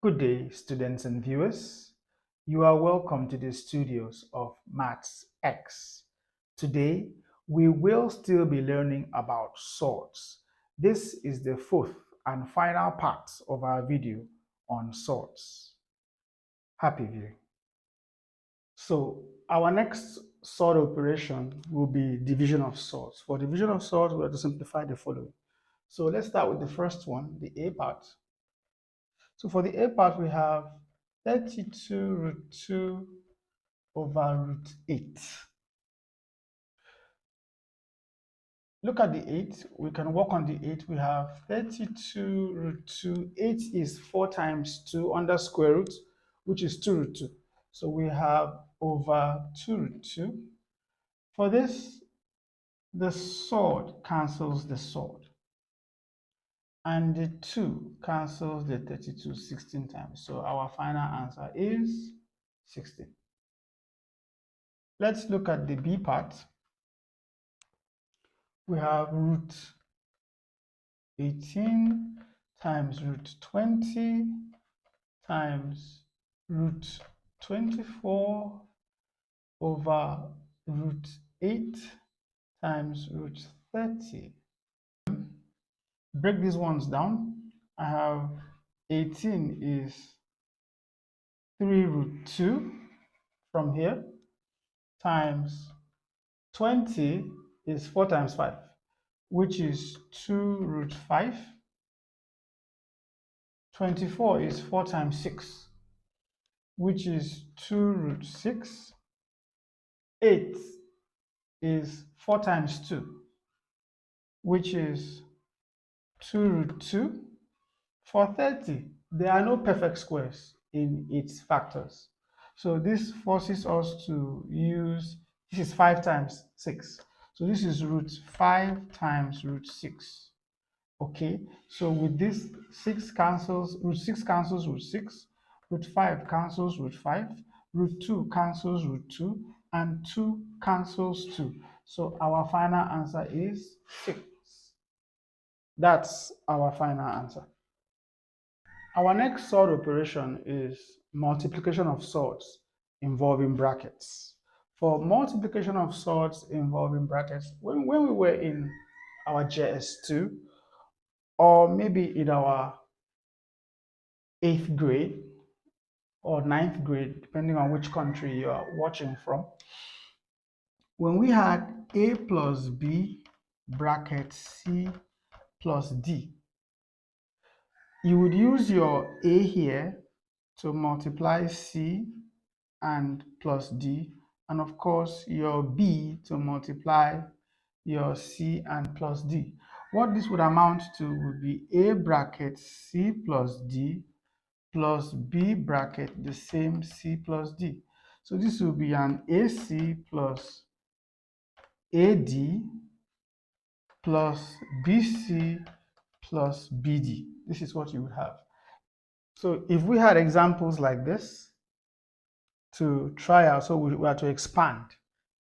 Good day, students and viewers. You are welcome to the studios of Maths X. Today, we will still be learning about surds. This is the fourth and final part of our video on surds. Happy viewing. So, our next surd operation will be division of surds. For division of surds, we have to simplify the following. So, let's start with the first one, the A part. So for the A part, we have 32 root 2 over root 8. Look at the 8. We can work on the 8. We have 32 root 2. 8 is 4 times 2 under square root, which is 2 root 2. So we have over 2 root 2. For this, the surd cancels the surd. And the 2 cancels the 32 16 times. So our final answer is 16. Let's look at the B part. We have root 18 times root 20 times root 24 over root 8 times root 30. Break these ones down. I have 18 is 3 root 2 from here times 20 is 4 times 5, which is 2 root 5. 24 is 4 times 6, which is 2 root 6. 8 is 4 times 2, which is 2 root 2. For 30, there are no perfect squares in its factors. So this forces us to use, this is 5 times 6. So this is root 5 times root 6. Okay, so with this, 6 cancels, root 6 cancels root 6, root 5 cancels root 5, root 2 cancels root 2, and 2 cancels 2. So our final answer is 6. That's our final answer. Our next surd operation is multiplication of surds involving brackets. For multiplication of surds involving brackets, when we were in our JS2, or maybe in our 8th grade or 9th grade, depending on which country you are watching from, when we had A plus B bracket C plus D, you would use your A here to multiply C and plus D, and of course your B to multiply your C and plus D. What this would amount to would be A bracket C plus D plus B bracket the same C plus D. So this will be an AC plus AD plus BC plus BD. This is what you would have. So if we had examples like this to try out, so we are to expand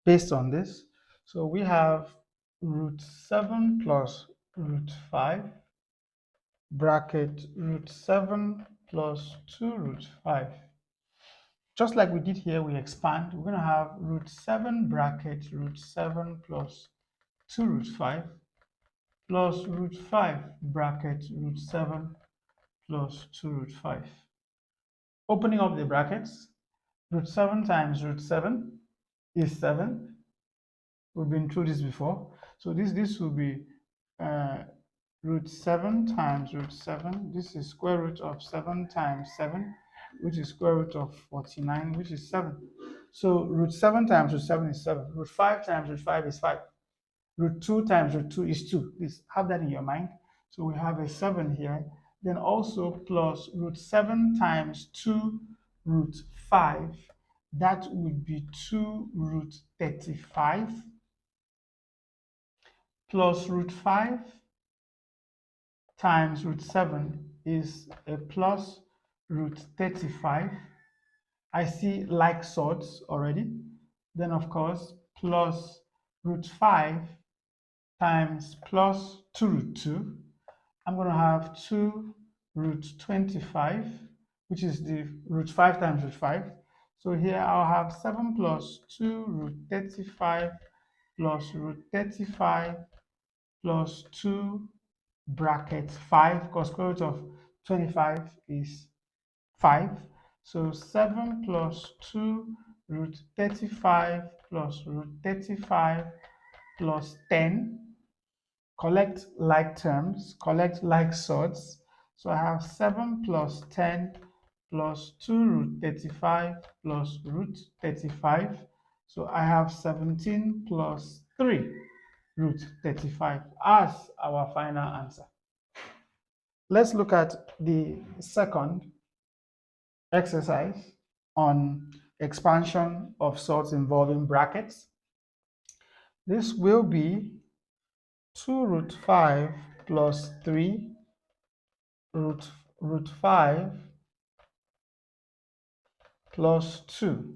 based on this. So we have root 7 plus root 5 bracket root 7 plus 2 root 5. Just like we did here, we expand. We're going to have root 7 bracket root 7 plus 2 root 5 plus root 5 bracket root 7 plus 2 root 5. Opening up the brackets, root 7 times root 7 is 7. We've been through this before. So this will be root 7 times root 7. This is square root of 7 times 7, which is square root of 49, which is 7. So root 7 times root 7 is 7. Root 5 times root 5 is 5. Root 2 times root 2 is 2. Please have that in your mind. So we have a 7 here. Then also plus root 7 times 2 root 5. That would be 2 root 35 plus root 5 times root 7 is a plus root 35. I see like surds already. Then, of course, plus root 5 times plus 2 root 2. I'm going to have 2 root 25 which is the root 5 times root 5. So here I'll have 7 plus 2 root 35 plus root 35 plus 2 bracket 5, because square root of 25 is 5. So 7 plus 2 root 35 plus root 35 plus 10. Collect like terms, collect like sorts. So I have 7 plus 10 plus 2 root 35 plus root 35. So I have 17 plus 3 root 35 as our final answer. Let's look at the second exercise on expansion of sorts involving brackets. This will be 2 root 5 plus 3 root 5 plus 2.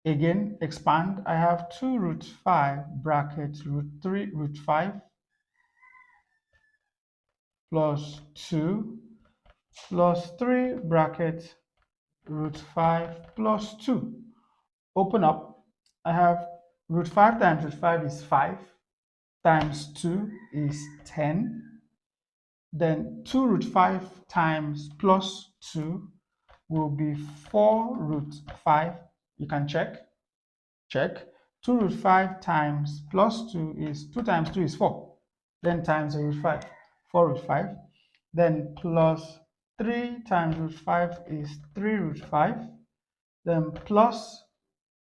Again, expand. I have 2 root 5 bracket root 3 root 5 plus 2 plus 3 bracket root 5 plus 2. Open up. I have root 5 times root 5 is 5 times 2 is 10. Then 2 root 5 times plus 2 will be 4 root 5. You can check. Check. 2 root 5 times plus 2 is 2 times 2 is 4. Then times root 5, 4 root 5. Then plus 3 times root 5 is 3 root 5. Then plus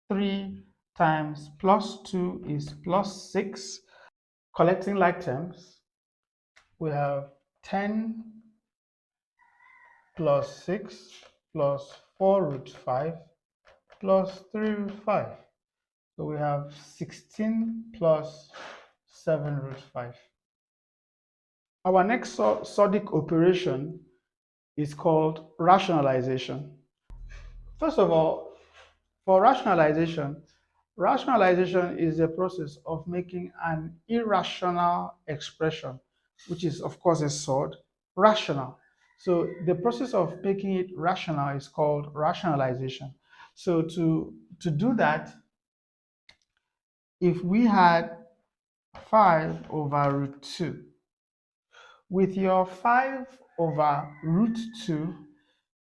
3 times plus 2 is plus 6. Collecting like terms, we have 10 plus 6 plus 4 root 5 plus 3 root 5. So we have 16 plus 7 root 5. Our next surdic operation is called rationalization. First of all, for rationalization, rationalization is the process of making an irrational expression, which is, of course, a surd, rational. So the process of making it rational is called rationalization. So to do that, if we had 5 over root 2, with your 5 over root 2,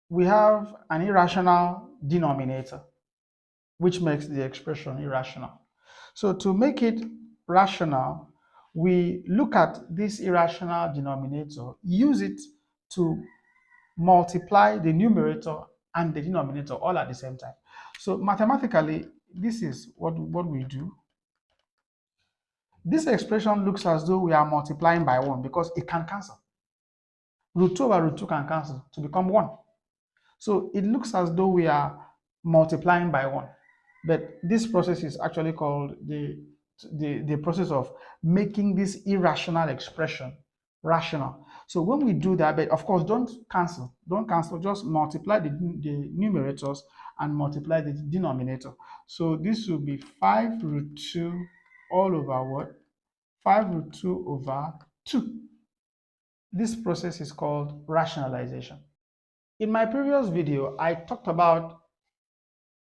we have an irrational denominator, which makes the expression irrational. So to make it rational, we look at this irrational denominator, use it to multiply the numerator and the denominator all at the same time. So mathematically, this is what we do. This expression looks as though we are multiplying by 1 because it can cancel. Root 2 over root 2 can cancel to become 1. So it looks as though we are multiplying by 1. But this process is actually called the process of making this irrational expression rational. So when we do that, but of course, don't cancel, just multiply the numerators and multiply the denominator. So this will be 5 root 2 all over what? 5 root 2 over 2. This process is called rationalization. In my previous video, I talked about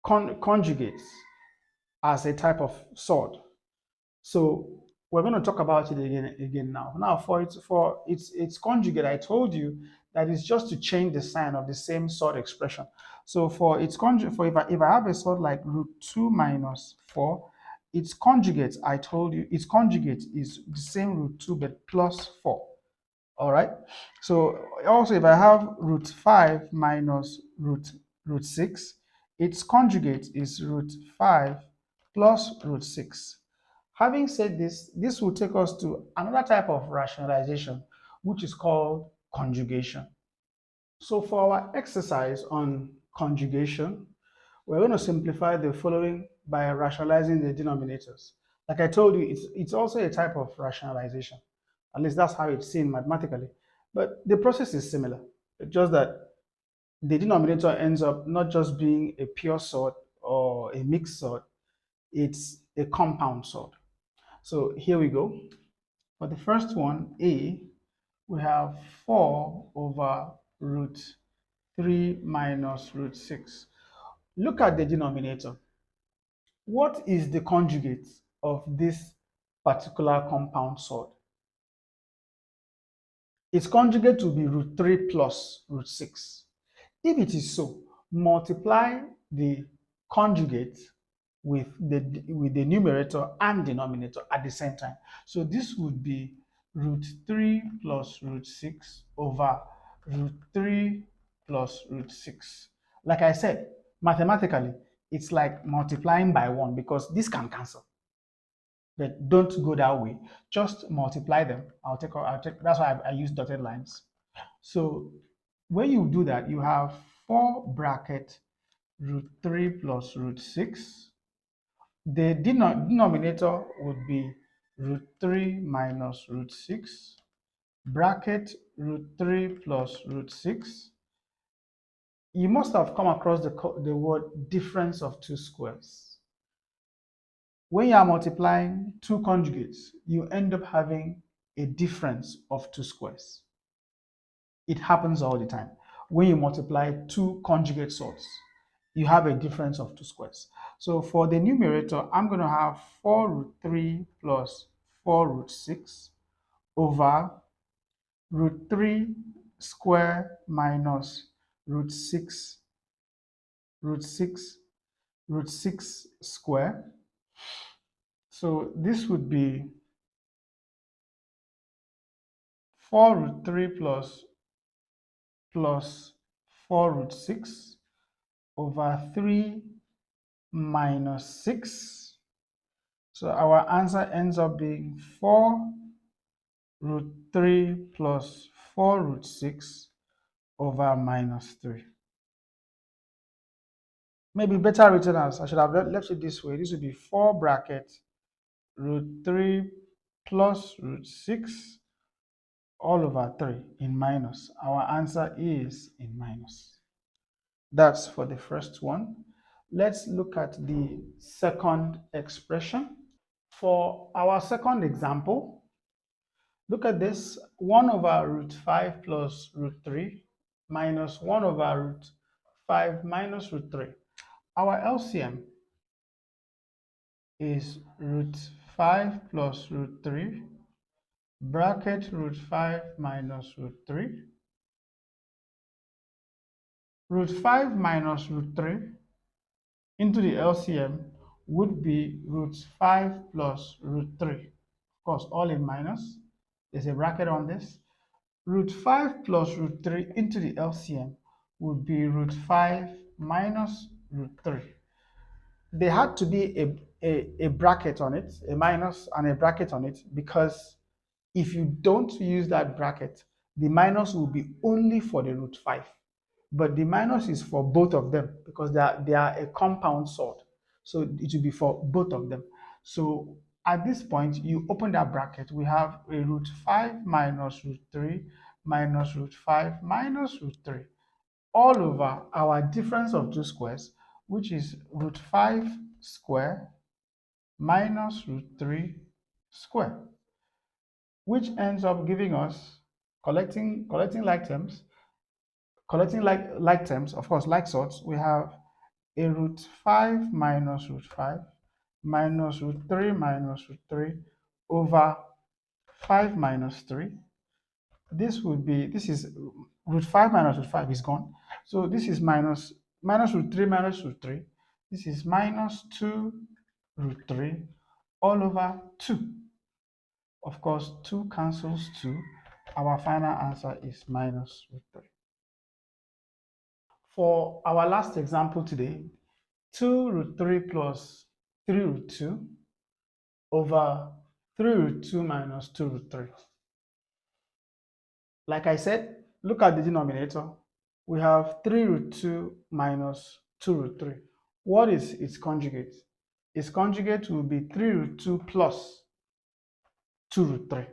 conjugates as a type of surd. So we're going to talk about it again now. Now for its conjugate, I told you that it's just to change the sign of the same surd expression. So for its conjugate, if I have a surd like root 2 minus 4, its conjugate, I told you, its conjugate is the same root 2 but plus 4. All right. So also if I have root 5 minus root 6, its conjugate is root 5 plus root 6. Having said this, this will take us to another type of rationalization, which is called conjugation. So for our exercise on conjugation, we're going to simplify the following by rationalizing the denominators. Like I told you, it's also a type of rationalization. At least that's how it's seen mathematically. But the process is similar. It's just that the denominator ends up not just being a pure surd or a mixed surd, it's a compound surd. So here we go. For the first one, A, we have 4 over root 3 minus root 6. Look at the denominator. What is the conjugate of this particular compound surd? Its conjugate will be root 3 plus root 6. If it is so, multiply the conjugate with the numerator and denominator at the same time. So this would be root 3 plus root 6 over root 3 plus root 6. Like I said, mathematically, it's like multiplying by 1 because this can cancel. But don't go that way. Just multiply them. I'll take, that's why I use dotted lines. So when you do that, you have 4 bracket root 3 plus root 6. The denominator would be root 3 minus root 6, bracket root 3 plus root 6. You must have come across the word difference of two squares. When you are multiplying two conjugates, you end up having a difference of two squares. It happens all the time. When you multiply two conjugate surds, you have a difference of two squares. So for the numerator, I'm going to have 4 root 3 plus 4 root 6 over root 3 square minus root 6, root 6, root 6 square. So this would be 4 root 3 plus 4 root 6 over 3 minus 6. So our answer ends up being 4 root 3 plus 4 root 6 over minus 3. Maybe better written as, I should have left it this way. This would be 4 bracket root 3 plus root 6 all over 3 in minus. Our answer is in minus. That's for the first one. Let's look at the second expression. For our second example, look at this. 1 over root 5 plus root 3 minus 1 over root 5 minus root 3. Our LCM is root 5 plus root 3 bracket root 5 minus root 3. Root 5 minus root 3 into the LCM would be root 5 plus root 3. Of course, all in minus. There's a bracket on this. Root 5 plus root 3 into the LCM would be root 5 minus root 3. There had to be a bracket on it, a minus and a bracket on it, because if you don't use that bracket, the minus will be only for the root 5. But the minus is for both of them because they are a compound sort. So it will be for both of them. So at this point, you open that bracket, we have a root 5 minus root 3 minus root 5 minus root 3 all over our difference of two squares, which is root 5 square minus root 3 square, which ends up giving us collecting like terms, of course, like sorts. We have a root 5 minus root 5 minus root 3 minus root 3 over 5 minus 3. This is root 5 minus root 5 is gone. So this is minus root 3 minus root 3. This is minus 2 root 3 all over 2. Of course, 2 cancels 2. Our final answer is minus root 3. For our last example today, 2 root 3 plus 3 root 2 over 3 root 2 minus 2 root 3. Like I said, look at the denominator. We have 3 root 2 minus 2 root 3. What is its conjugate? Its conjugate will be 3 root 2 plus 2 root 3.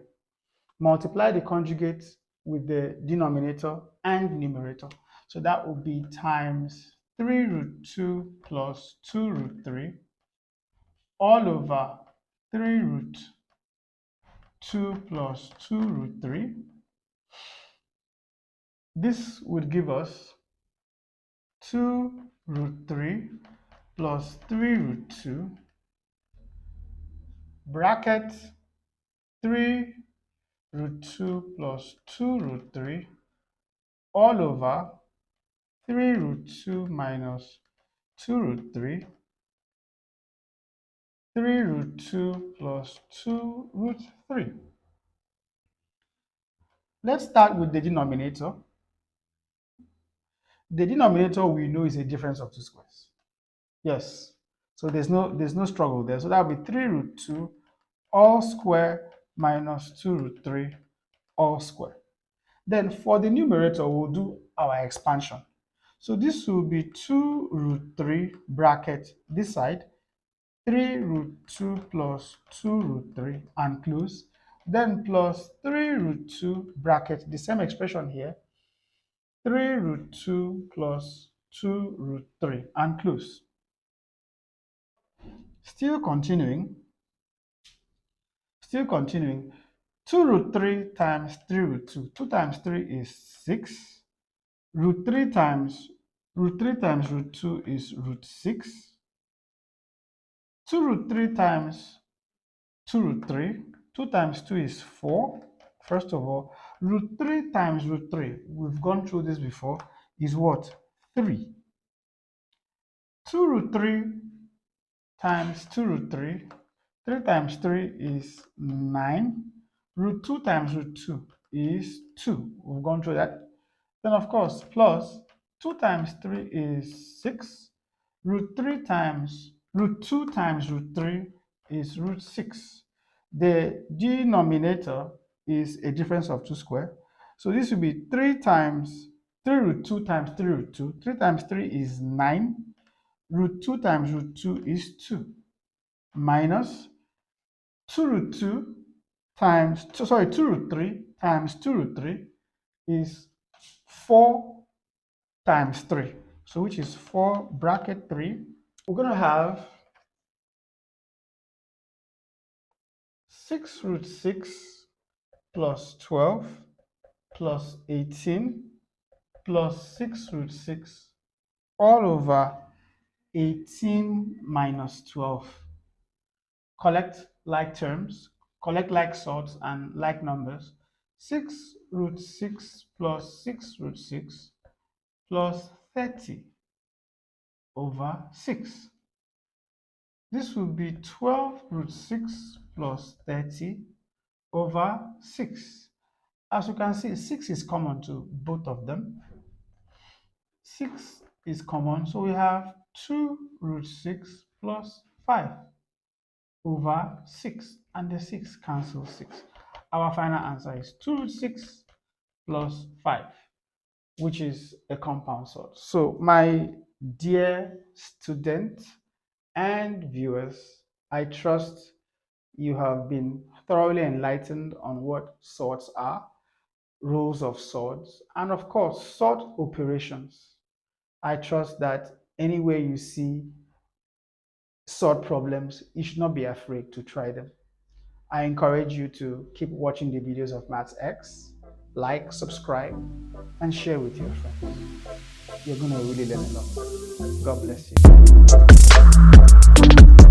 Multiply the conjugate with the denominator and numerator. So that will be times 3 root 2 plus 2 root 3 all over 3 root 2 plus 2 root 3. This would give us 2 root 3 plus 3 root 2 bracket 3 root 2 plus 2 root 3 all over 3 root 2 minus 2 root 3, 3 root 2 plus 2 root 3. Let's start with the denominator. The denominator we know is a difference of two squares. Yes. So there's no struggle there. So that will be 3 root 2 all square minus 2 root 3 all square. Then for the numerator, we'll do our expansion. So this will be 2 root 3 bracket this side, 3 root 2 plus 2 root 3 and close. Then plus 3 root 2 bracket, the same expression here, 3 root 2 plus 2 root 3 and close. Still continuing, 2 root 3 times 3 root 2. 2 times 3 is 6. Root 3 times root 2 is root 6. 2 root 3 times 2 root 3. 2 times 2 is 4. First of all, root 3 times root 3, we've gone through this before, is what? 3. 2 root 3 times 2 root 3. 3 times 3 is 9. Root 2 times root 2 is 2. We've gone through that. Then, of course, plus 2 times 3 is 6. Root 2 times root 3 is root 6. The denominator is a difference of 2 square. So this will be 3 root 2 times 3 root 2. 3 times 3 is 9. Root 2 times root 2 is 2. Minus 2 root 2 times, 2 root 3 times 2 root 3 is 4 times 3. So which is 4 bracket 3. We're going to have 6 root 6 plus 12 plus 18 plus 6 root 6 all over 18 minus 12. Collect like terms, collect like sorts and like numbers. 6 root 6 plus 6 root 6 plus 30 over 6. This will be 12 root 6 plus 30 over 6. As you can see, 6 is common to both of them. 6 is common, so we have 2 root 6 plus 5 over 6, and the 6 cancels 6. Our final answer is 2 root 6 plus 5, which is a compound sort. So my dear students and viewers, I trust you have been thoroughly enlightened on what sorts are, rules of sorts, and of course, sort operations. I trust that anywhere you see sort problems, you should not be afraid to try them. I encourage you to keep watching the videos of Maths X, like, subscribe, and share with your friends. You're going to really learn a lot. God bless you.